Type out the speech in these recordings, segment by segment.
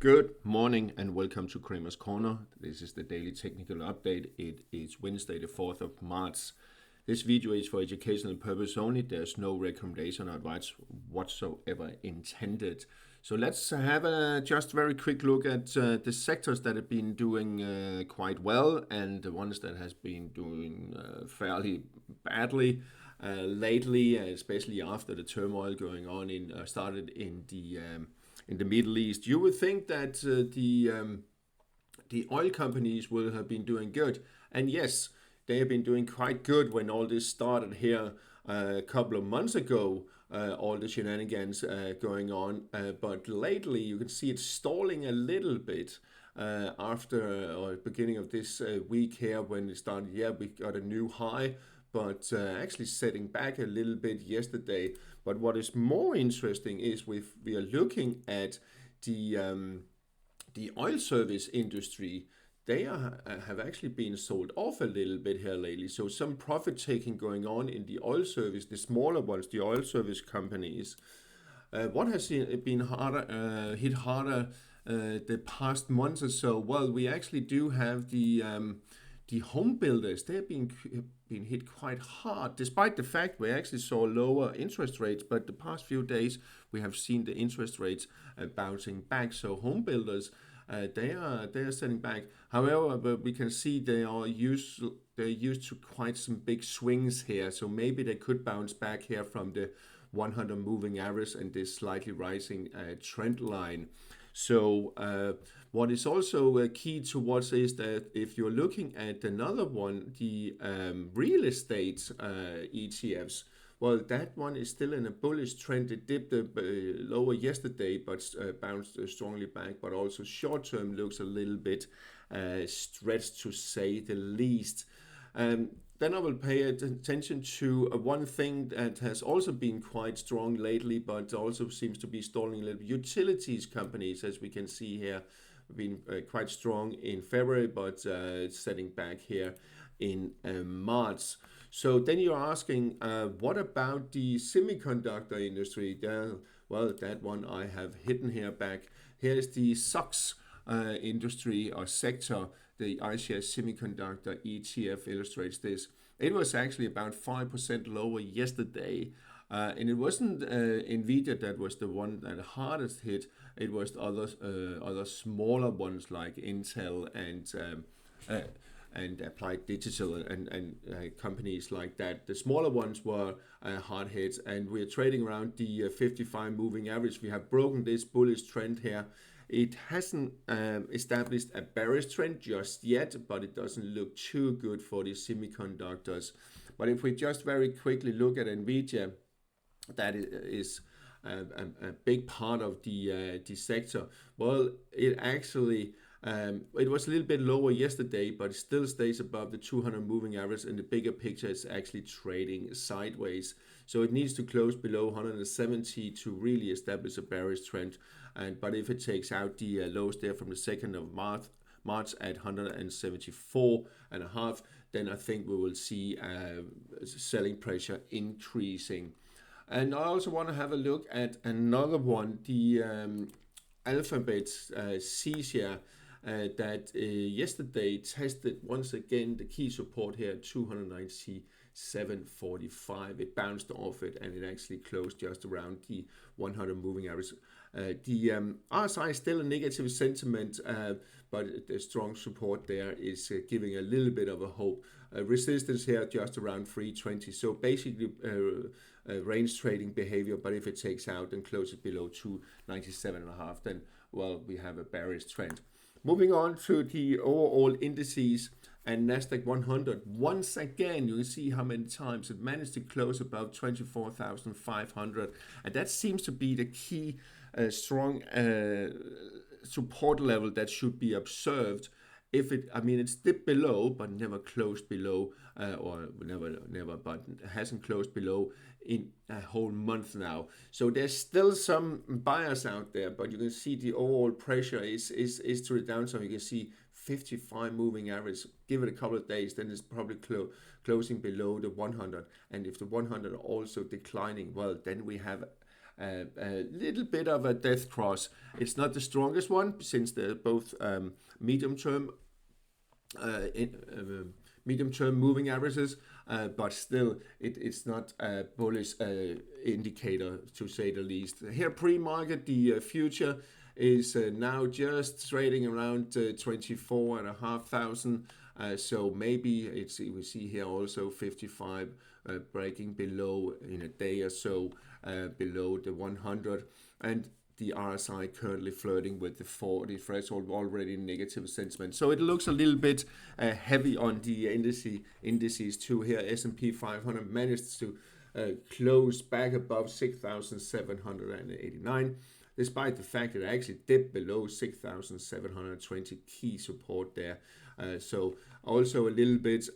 Good morning and welcome to Kramer's Corner. This is the daily technical update. It is Wednesday, the 4th of March. This video is for educational purpose only. There's no recommendation or advice whatsoever intended. So let's have a just very quick look at the sectors that have been doing quite well and the ones that has been doing fairly badly lately, especially after the turmoil going on started in the Middle East. You would think that the oil companies will have been doing good, and yes, they have been doing quite good when all this started here a couple of months ago. All the shenanigans going on, but lately you can see it stalling a little bit after or beginning of this week here when it started. Yeah, we got a new high, but actually setting back a little bit yesterday. But what is more interesting is we are looking at the oil service industry. They have actually been sold off a little bit here lately. So some profit taking going on in the oil service, the smaller ones, the oil service companies. What has been harder, hit harder the past months or so? Well, we actually do have the home builders. They've been hit quite hard, despite the fact we actually saw lower interest rates. But the past few days we have seen the interest rates bouncing back. So home builders, they are setting back. However, but we can see they're used to quite some big swings here. So maybe they could bounce back here from the 100 moving average and this slightly rising trend line. So what is also key towards is that if you're looking at another one, the real estate ETFs, well, that one is still in a bullish trend. It dipped lower yesterday, but bounced strongly back. But also short term looks a little bit stretched, to say the least. Then I will pay attention to one thing that has also been quite strong lately, but also seems to be stalling a little. Utilities companies, as we can see here, have been quite strong in February, but setting back here in March. So then you're asking, what about the semiconductor industry? Well, that one I have hidden here back. Here's the SOX industry or sector. The ICS Semiconductor ETF illustrates this. It was actually about 5% lower yesterday. And it wasn't Nvidia that was the one that hardest hit. It was other smaller ones like Intel and Applied Digital and companies like that. The smaller ones were hard hits, and we're trading around the 55 moving average. We have broken this bullish trend here. It hasn't established a bearish trend just yet, but it doesn't look too good for the semiconductors. But if we just very quickly look at Nvidia, that is a big part of the sector. Well, it actually it was a little bit lower yesterday, but it still stays above the 200 moving average, and the bigger picture is actually trading sideways. So it needs to close below 170 to really establish a bearish trend. But if it takes out the lows there from the 2nd of March at 174.5, then I think we will see selling pressure increasing. And I also want to have a look at another one, the Alphabet C-share. That yesterday tested once again the key support here at 297.45. It bounced off it and it actually closed just around the 100 moving average. The RSI is still a negative sentiment, but the strong support there is giving a little bit of a hope. Resistance here just around 320. So basically range trading behavior, but if it takes out and closes below 297.5, then well, we have a bearish trend. Moving on to the overall indices and Nasdaq 100. Once again, you can see how many times it managed to close above 24,500. And that seems to be the key strong support level that should be observed. If it, I mean, it's dipped below, but never closed below, or never, but hasn't closed below in a whole month now. So there's still some buyers out there, but you can see the overall pressure is to the downside. You can see 55 moving average. Give it a couple of days, then it's probably closing below the 100. And if the 100 are also declining, well, then we have a little bit of a death cross. It's not the strongest one since they're both medium-term moving averages, but still it's not a bullish indicator, to say the least. Here pre-market, the future is now just trading around 24,500. So maybe we see here also 55 breaking below in a day or so, below the 100, and the RSI currently flirting with the 40 threshold, already negative sentiment. So it looks a little bit heavy on the indices too. Here S&P 500 managed to close back above 6,789, despite the fact that it actually dipped below 6,720, key support there. So also a little bit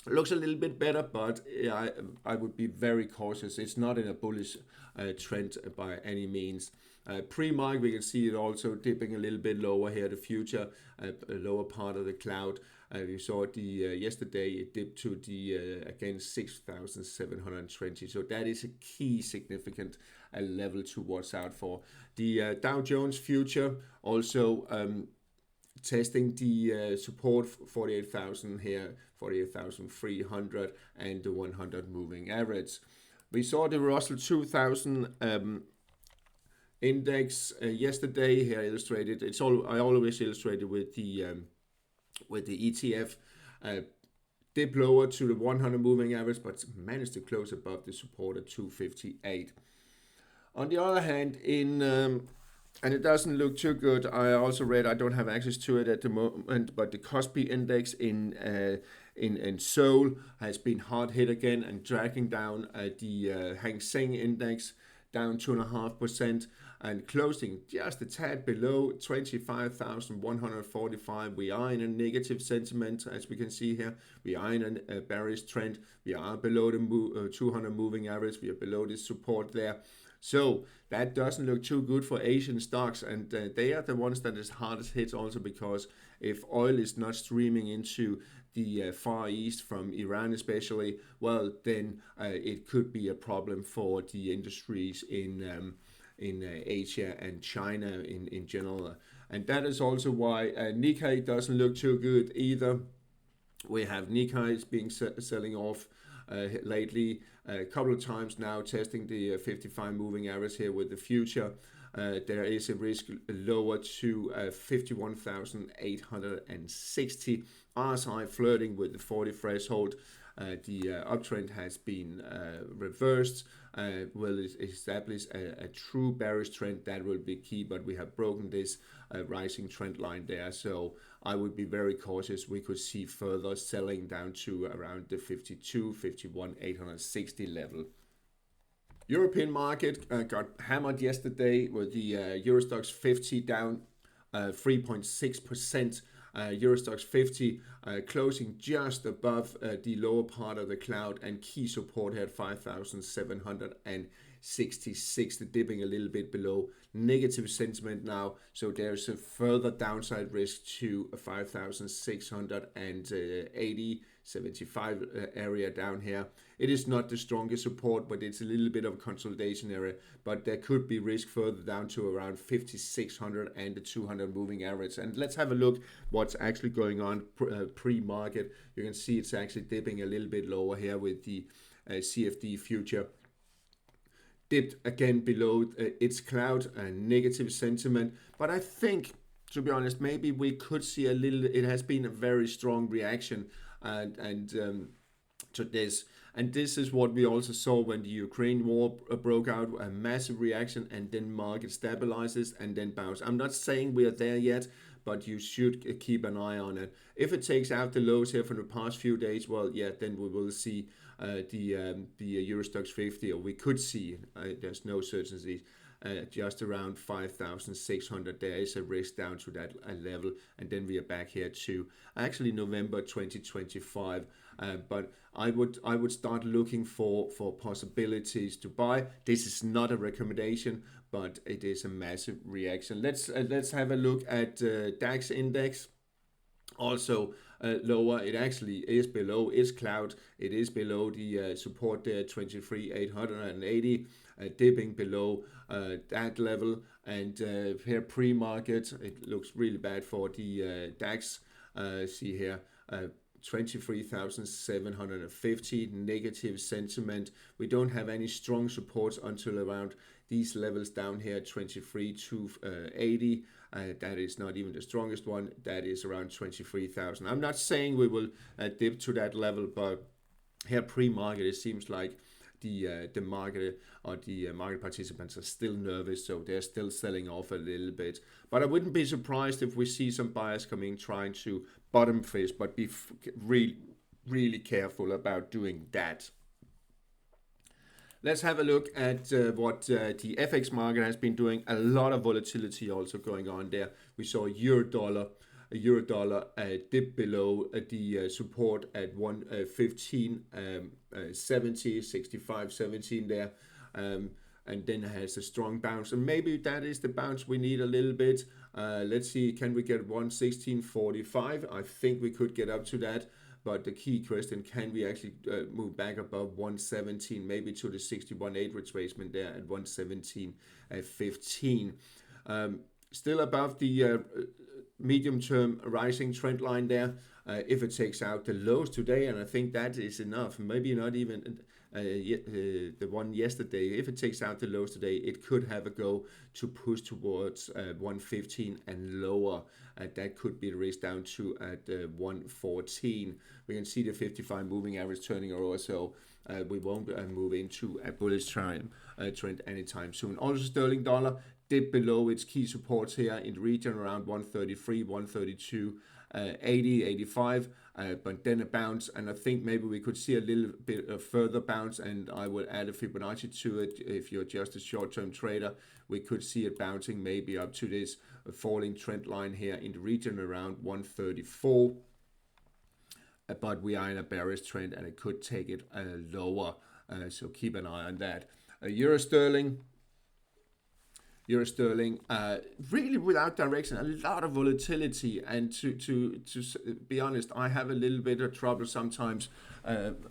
looks a little bit better, but I would be very cautious. It's not in a bullish trend by any means. Pre-market, we can see it also dipping a little bit lower here, the future, lower part of the cloud. We saw the yesterday it dipped to the again 6,720. So that is a key significant level to watch out for. The Dow Jones future also testing the support 48,000 here, 48,300, and the 100 moving average. We saw the Russell 2000 index yesterday here illustrated. I always illustrate it with the ETF. Dip lower to the 100 moving average, but managed to close above the support at 258. On the other hand, and it doesn't look too good. I also read, I don't have access to it at the moment, but the Kospi index in Seoul has been hard hit again and dragging down the Hang Seng index down 2.5% and closing just a tad below 25,145. We are in a negative sentiment, as we can see here. We are in a bearish trend. We are below the 200 moving average. We are below this support there. So that doesn't look too good for Asian stocks, and they are the ones that is hardest hit also, because if oil is not streaming into the Far East from Iran especially, well, then it could be a problem for the industries in Asia and China in general. And that is also why Nikkei doesn't look too good either. We have Nikkei being selling off lately a couple of times now, testing the 55 moving average here with the future. There is a risk lower to 51,860. RSI flirting with the 40 threshold. The uptrend has been reversed. Will establish a true bearish trend. That will be key, but we have broken this rising trend line there. So I would be very cautious. We could see further selling down to around the 52, 51, 860 level. European market got hammered yesterday with the EUROStoxx50 down 3.6%. EuroStoxx50 closing just above the lower part of the cloud, and key support here at 5,766, dipping a little bit below. Negative sentiment now, so there's a further downside risk to 5,680, 75 area down here. It is not the strongest support, but it's a little bit of a consolidation area, but there could be risk further down to around 5,600 and the 200 moving average. And let's have a look what's actually going on pre-market. You can see it's actually dipping a little bit lower here with the CFD future. Dipped again below its cloud and negative sentiment, but I think, to be honest, maybe we could see a little. It has been a very strong reaction to this, and this is what we also saw when the Ukraine war broke out, a massive reaction, and then market stabilizes and then bounce. I'm not saying we are there yet, but you should keep an eye on it. If it takes out the lows here from the past few days, well, yeah, then we will see the EUROStoxx50, or we could see, there's no certainty, just around 5,600. There is a risk down to that level, and then we are back here to actually November 2025. But I would start looking for possibilities to buy. This is not a recommendation, but it is a massive reaction. Let's have a look at DAX index. Also lower. It actually is below its cloud. It is below the support there, 23,880. dipping below that level. And here pre-market, it looks really bad for the DAX. See here, 23,750 negative sentiment. We don't have any strong supports until around these levels down here, 23,280. That is not even the strongest one. That is around 23,000. I'm not saying we will dip to that level, but here pre-market, it seems like the market or the market participants are still nervous, so they're still selling off a little bit. But I wouldn't be surprised if we see some buyers coming trying to bottom fish, but be really careful about doing that. Let's have a look at what the FX market has been doing. A lot of volatility also going on there. We saw euro dollar dip below the support at 115.70, 65.17 there, and then has a strong bounce. And maybe that is the bounce we need a little bit. Let's see, can we get 116.45? I think we could get up to that. But the key question, can we actually move back above 117, maybe to the 61.8 retracement there at 117.15. Still above the medium-term rising trend line there. If it takes out the lows today, and I think that is enough, maybe not even the one yesterday. If it takes out the lows today, it could have a go to push towards 115 and lower. That could be the risk down to at 114. We can see the 55 moving average turning over, so we won't move into a bullish trend anytime soon. Also, sterling dollar dip below its key supports here in the region around 133, 132, 80, 85, but then a bounce, and I think maybe we could see a little bit of further bounce, and I will add a Fibonacci to it. If you're just a short-term trader, we could see it bouncing maybe up to this falling trend line here in the region around 134, but we are in a bearish trend and it could take it lower, so keep an eye on that. Euro sterling, really without direction, a lot of volatility, and to be honest, I have a little bit of trouble sometimes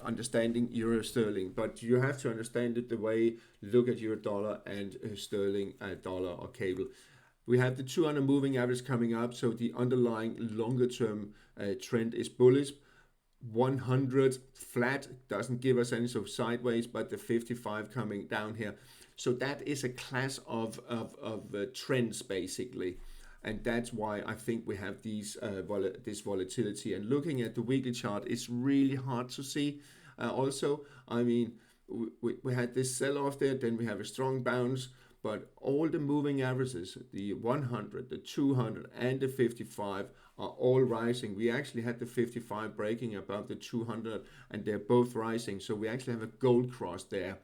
understanding euro sterling, but you have to understand it the way look at euro dollar and sterling dollar or cable. We have the 200 moving average coming up, so the underlying longer term trend is bullish. 100 flat doesn't give us any sort of sideways, but the 55 coming down here. So that is a class of trends basically, and that's why I think we have these this volatility. And looking at the weekly chart, it's really hard to see. Also, I mean, we had this sell-off there, then we have a strong bounce, but all the moving averages, the 100, the 200, and the 55 are all rising. We actually had the 55 breaking above the 200, and they're both rising. So we actually have a gold cross there.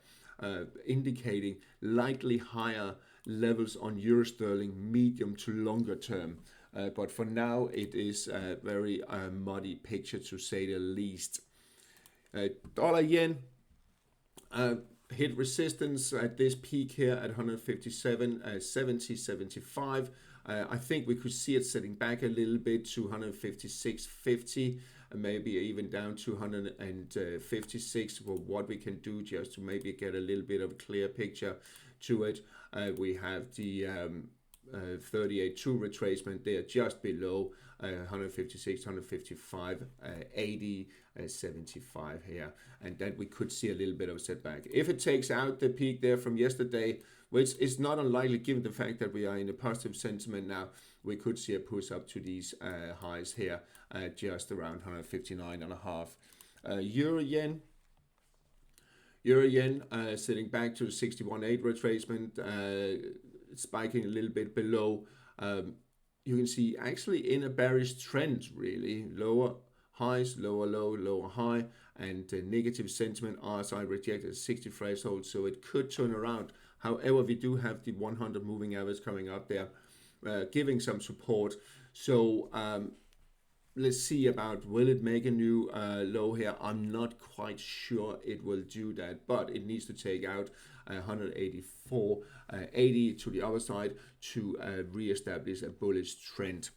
Indicating likely higher levels on euro sterling medium to longer term, but for now it is a very muddy picture to say the least. Dollar yen hit resistance at this peak here at 157.70-75. I think we could see it setting back a little bit to 156.50. Maybe even down to 156 for what we can do, just to maybe get a little bit of a clear picture to it. We have the 38.2 retracement there just below 156, 155, 80, 75 here, and then we could see a little bit of a setback. If it takes out the peak there from yesterday, which is not unlikely given the fact that we are in a positive sentiment now, we could see a push up to these highs here, just around 159.5. Euro yen sitting back to the 61.8 retracement, spiking a little bit below. You can see actually in a bearish trend, really lower highs, lower low, lower high, and negative sentiment. RSI rejected 60 threshold, so it could turn around. However, we do have the 100 moving average coming up there, giving some support. So let's see about, will it make a new low here? I'm not quite sure it will do that, but it needs to take out 184.80 to the other side to re-establish a bullish trend.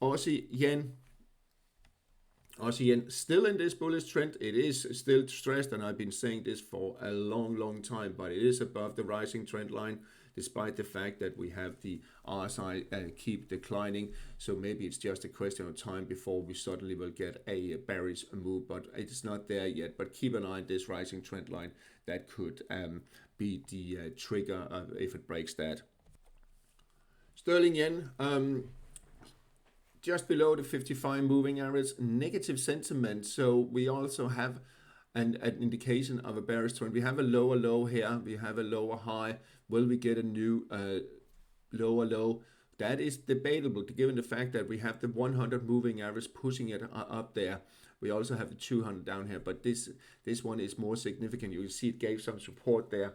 Aussie yen Aussie yen still in this bullish trend. It is still stressed, and I've been saying this for a long time, but it is above the rising trend line, despite the fact that we have the RSI keep declining. So maybe it's just a question of time before we suddenly will get a bearish move, but it's not there yet. But keep an eye on this rising trend line. That could be the trigger if it breaks that. Sterling yen, just below the 55 moving average, negative sentiment. So we also have an indication of a bearish trend. We have a lower low here, we have a lower high. Will we get a new lower low? That is debatable, given the fact that we have the 100 moving average pushing it up there. We also have the 200 down here, but this one is more significant. You will see it gave some support there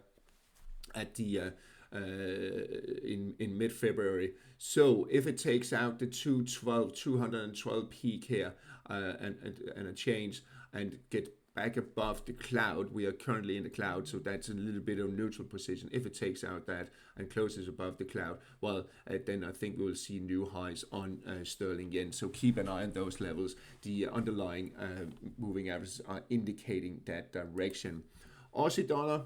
at the in mid-February. So if it takes out the 212 peak here and a change and get back above the cloud, we are currently in the cloud, so that's a little bit of neutral position. If it takes out that and closes above the cloud, well, then I think we will see new highs on sterling yen. So keep an eye on those levels. The underlying moving averages are indicating that direction. Aussie dollar,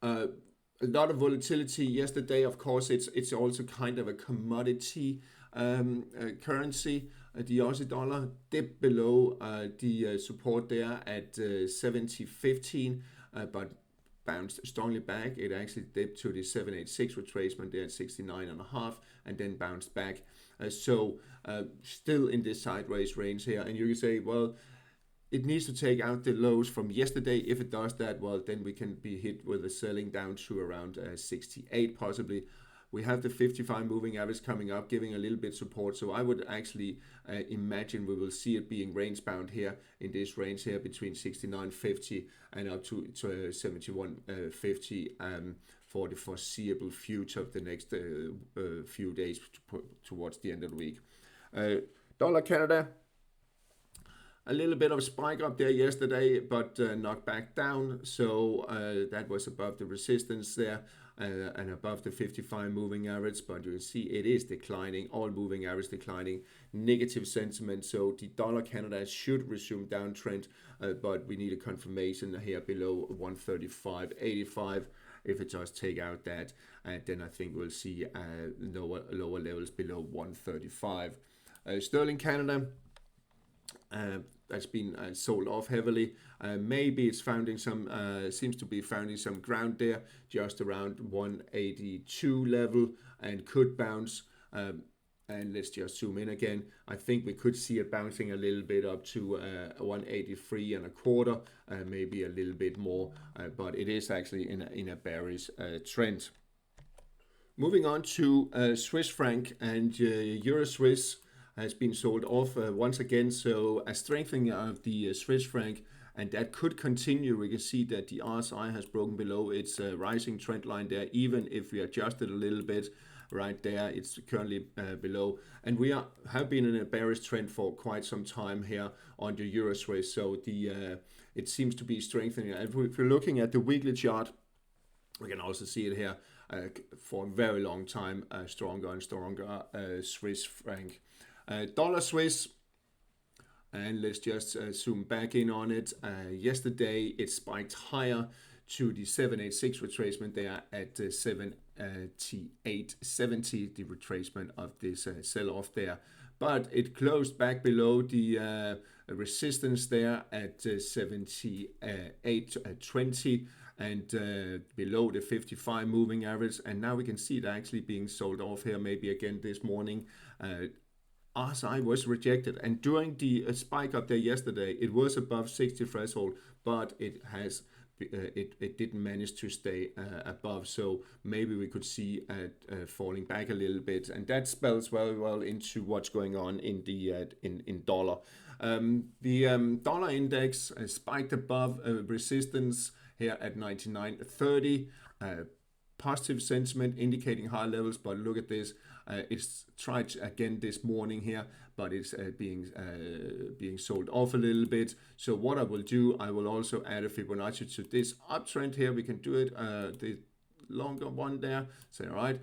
a lot of volatility yesterday. Of course, it's also kind of a commodity currency. The Aussie dollar dipped below the support there at 70.15, but bounced strongly back. It actually dipped to the 786 retracement there at 69.5, and then bounced back. So still in this sideways range here, and you can say, well, it needs to take out the lows from yesterday. If it does that, well, then we can be hit with a selling down to around 68 possibly. We have the 55 moving average coming up, giving a little bit support. So I would actually imagine we will see it being range bound here in this range here between 69.50 and up to 71.50 for the foreseeable future of the next few days towards the end of the week. Dollar Canada, a little bit of a spike up there yesterday, but knocked back down. So that was above the resistance there and above the 55 moving average. But you can see it is declining, all moving average declining, negative sentiment. So the dollar Canada should resume downtrend, but we need a confirmation here below 135.85. If it does take out that, then I think we'll see lower levels below 135. Sterling Canada, that's been sold off heavily. Maybe it's finding some, seems to be finding some ground there, just around 182 level, and could bounce. And let's just zoom in again. I think we could see it bouncing a little bit up to 183 and a quarter, maybe a little bit more, but it is actually in a bearish trend. Moving on to Swiss franc and Euro Swiss has been sold off once again. So a strengthening of the Swiss franc, and that could continue. We can see that the RSI has broken below its rising trend line there, even if we adjusted a little bit right there. It's currently below, and we have been in a bearish trend for quite some time here on the Euro Swiss. So the it seems to be strengthening. If we're looking at the weekly chart, we can also see it here for a very long time, stronger and stronger Swiss franc. Dollar Swiss, and let's just zoom back in on it. Yesterday it spiked higher to the 786 retracement there at 78.70, the retracement of this sell-off there. But it closed back below the resistance there at 78.20 and below the 55 moving average. And now we can see it actually being sold off here, maybe again this morning. RSI was rejected, and during the spike up there yesterday, it was above 60 threshold, but it has it didn't manage to stay above. So maybe we could see it falling back a little bit, and that spells very well into what's going on in the in dollar. The dollar index spiked above resistance here at 99.30. Positive sentiment indicating high levels, but look at this. It's tried again this morning here, but it's being sold off a little bit. So what I will do, I will also add a Fibonacci to this uptrend here. We can do it the longer one there. So all right,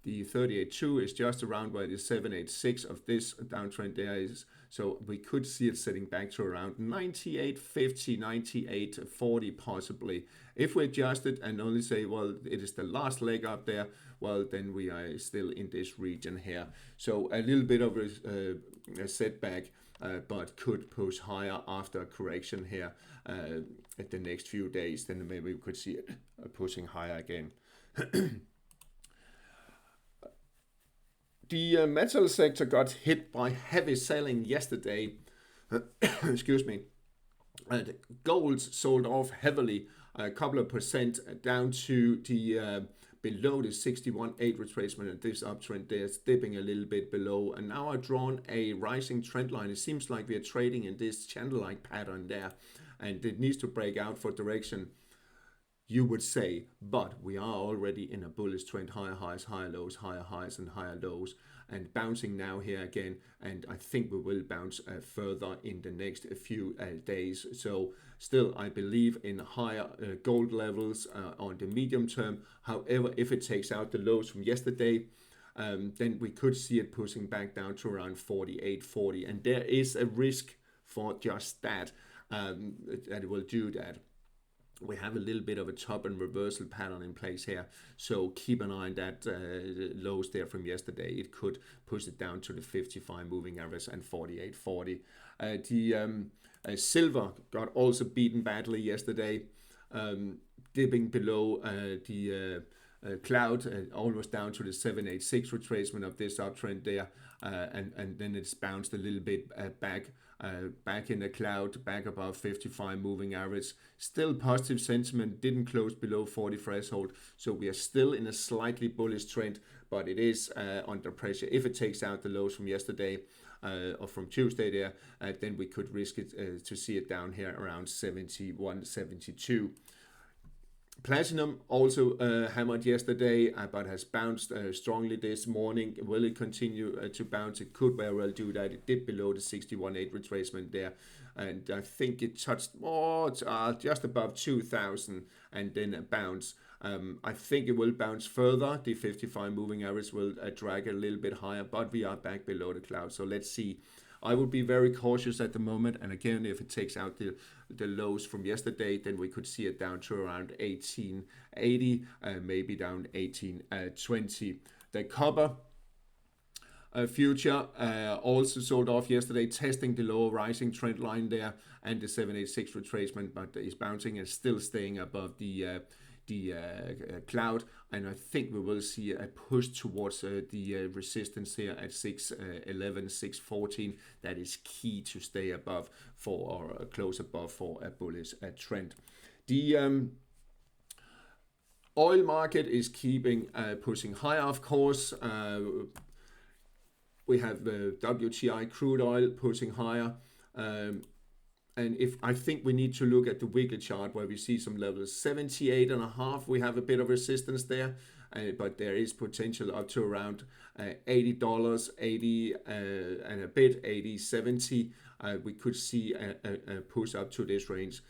The 38.2 is just around where the 786 of this downtrend there is. So we could see it setting back to around 98.50, 98.40 possibly. If we adjust it and only say, well, it is the last leg up there, well, then we are still in this region here. So a little bit of a setback, but could push higher after a correction here at the next few days. Then maybe we could see it pushing higher again. The metal sector got hit by heavy selling yesterday. Excuse me. Gold sold off heavily, a couple of percent down to the below the 61.8 retracement, and this uptrend there is dipping a little bit below. And now I've drawn a rising trend line. It seems like we are trading in this channel-like pattern there, and it needs to break out for direction, you would say, but we are already in a bullish trend, higher highs, higher lows, higher highs and higher lows, and bouncing now here again, and I think we will bounce further in the next few days. So still I believe in higher gold levels on the medium term. However, if it takes out the lows from yesterday, then we could see it pushing back down to around 48.40, and there is a risk for just that, that it will do that. We have a little bit of a top and reversal pattern in place here, so keep an eye on that lows there from yesterday. It could push it down to the 55 moving average and 48.40. The silver got also beaten badly yesterday, dipping below the cloud, almost down to the 786 retracement of this uptrend there, and then it's bounced a little bit back in the cloud, back above 55 moving average. Still positive sentiment, didn't close below 40 threshold, so we are still in a slightly bullish trend, but it is under pressure. If it takes out the lows from yesterday or from Tuesday there, then we could risk it to see it down here around 71, 72. Platinum also hammered yesterday, but has bounced strongly this morning. Will it continue to bounce? It could very well do that. It dipped below the 61.8 retracement there, and I think it touched just above 2,000 and then a bounce. I think it will bounce further. The 55 moving average will drag a little bit higher, but we are back below the cloud. So let's see. I would be very cautious at the moment, and again, if it takes out the lows from yesterday, then we could see it down to around 1880, maybe down 1820. The copper future also sold off yesterday, testing the lower rising trend line there and the 786 retracement, but is bouncing and still staying above the cloud, and I think we will see a push towards the resistance here at 611, 614. That is key to stay above for, or close above, for a bullish trend. The oil market is keeping pushing higher, of course. We have WTI crude oil pushing higher. And if I think we need to look at the weekly chart where we see some levels 78.5, we have a bit of resistance there, but there is potential up to around $80, 80 and a bit, 80, 70. We could see a push up to this range.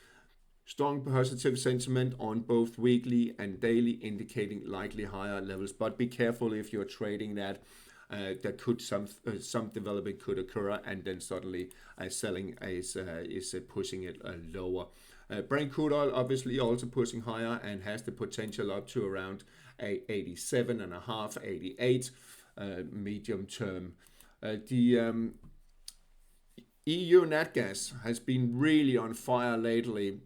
Strong positive sentiment on both weekly and daily, indicating likely higher levels, but be careful if you're trading that. That could some development could occur, and then suddenly selling is pushing it lower. Brent crude oil obviously also pushing higher and has the potential up to around 87.5, 88 medium term. The EU NatGas has been really on fire lately,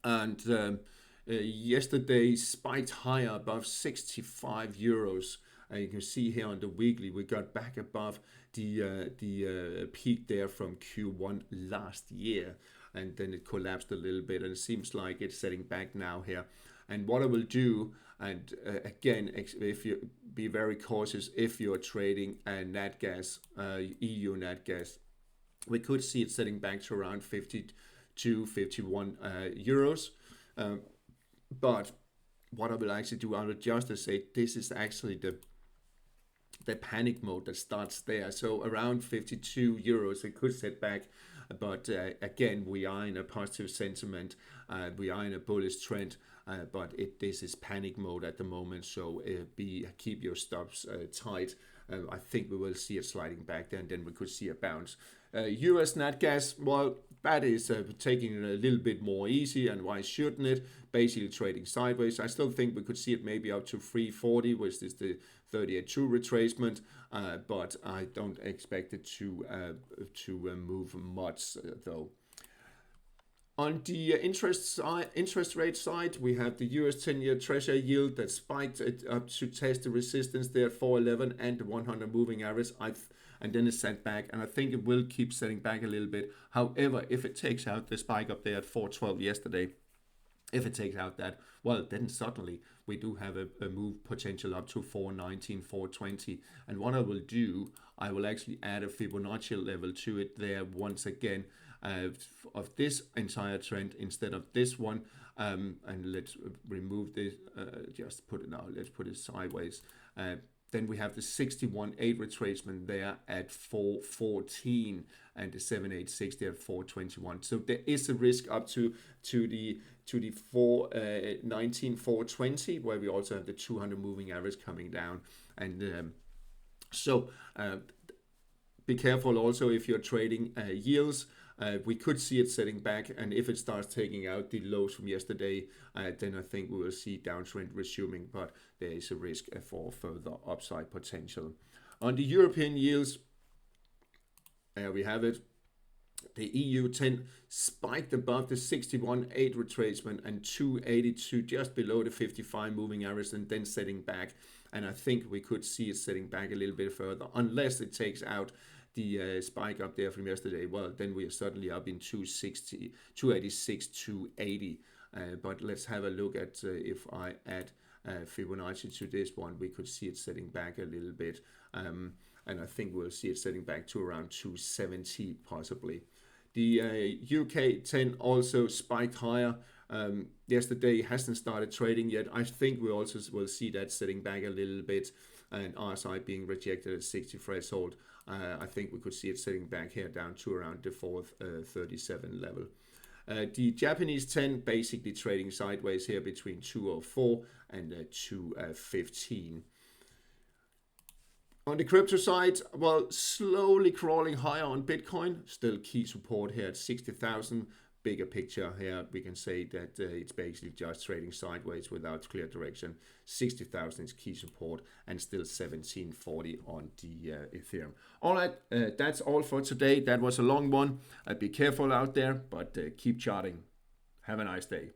and yesterday spiked higher above 65 euros. You can see here on the weekly, we got back above the peak there from Q1 last year, and then it collapsed a little bit, and it seems like it's setting back now here. And what I will do, and again, if you be very cautious if you're trading NatGas, EU NatGas, we could see it setting back to around 52, 51 euros. But what I will actually do, I will just say this is actually the panic mode that starts there. So around 52 euros, it could set back but again, we are in a positive sentiment. We are in a bullish trend, but this is panic mode at the moment. So keep your stops tight. I think we will see it sliding back there, and then we could see a bounce. US NatGas, well, that is taking it a little bit more easy, and why shouldn't it? Basically trading sideways. I still think we could see it maybe up to 340, which is the 38.2 retracement, but I don't expect it to move much though. On the interest rate side, we have the US 10-year Treasury yield that spiked up to test the resistance there at 411 and the 100 moving average. And then it set back, and I think it will keep setting back a little bit. However, if it takes out the spike up there at 412 yesterday, if it takes out that, well, then suddenly we do have a move potential up to 419, 420. And what I will do, I will actually add a Fibonacci level to it there once again of this entire trend instead of this one. And let's remove this, just put it now, let's put it sideways. Then we have the 61.8 retracement there at 414 and the 7860 at 421. So there is a risk up to the 419, 420, where we also have the 200 moving average coming down. And be careful also if you're trading yields. We could see it setting back, and if it starts taking out the lows from yesterday, then I think we will see downtrend resuming, but there is a risk for further upside potential. On the European yields, there we have it. The EU 10 spiked above the 61.8 retracement and 282 just below the 55 moving average, and then setting back. And I think we could see it setting back a little bit further, unless it takes out the spike up there from yesterday. Well, then we are suddenly up in 260, 286, 280. But let's have a look at if I add Fibonacci to this one, we could see it setting back a little bit. And I think we'll see it setting back to around 270 possibly. The UK 10 also spiked higher. Yesterday hasn't started trading yet. I think we also will see that setting back a little bit, and RSI being rejected at 60 threshold. I think we could see it setting back here down to around the 437 level. The Japanese 10 basically trading sideways here between 204 and 215. On the crypto side, well, slowly crawling higher on Bitcoin. Still key support here at 60,000. Bigger picture here, we can say that it's basically just trading sideways without clear direction. 60,000 is key support, and still 1740 on the Ethereum. All right, that's all for today. That was a long one. Be careful out there, but keep charting. Have a nice day.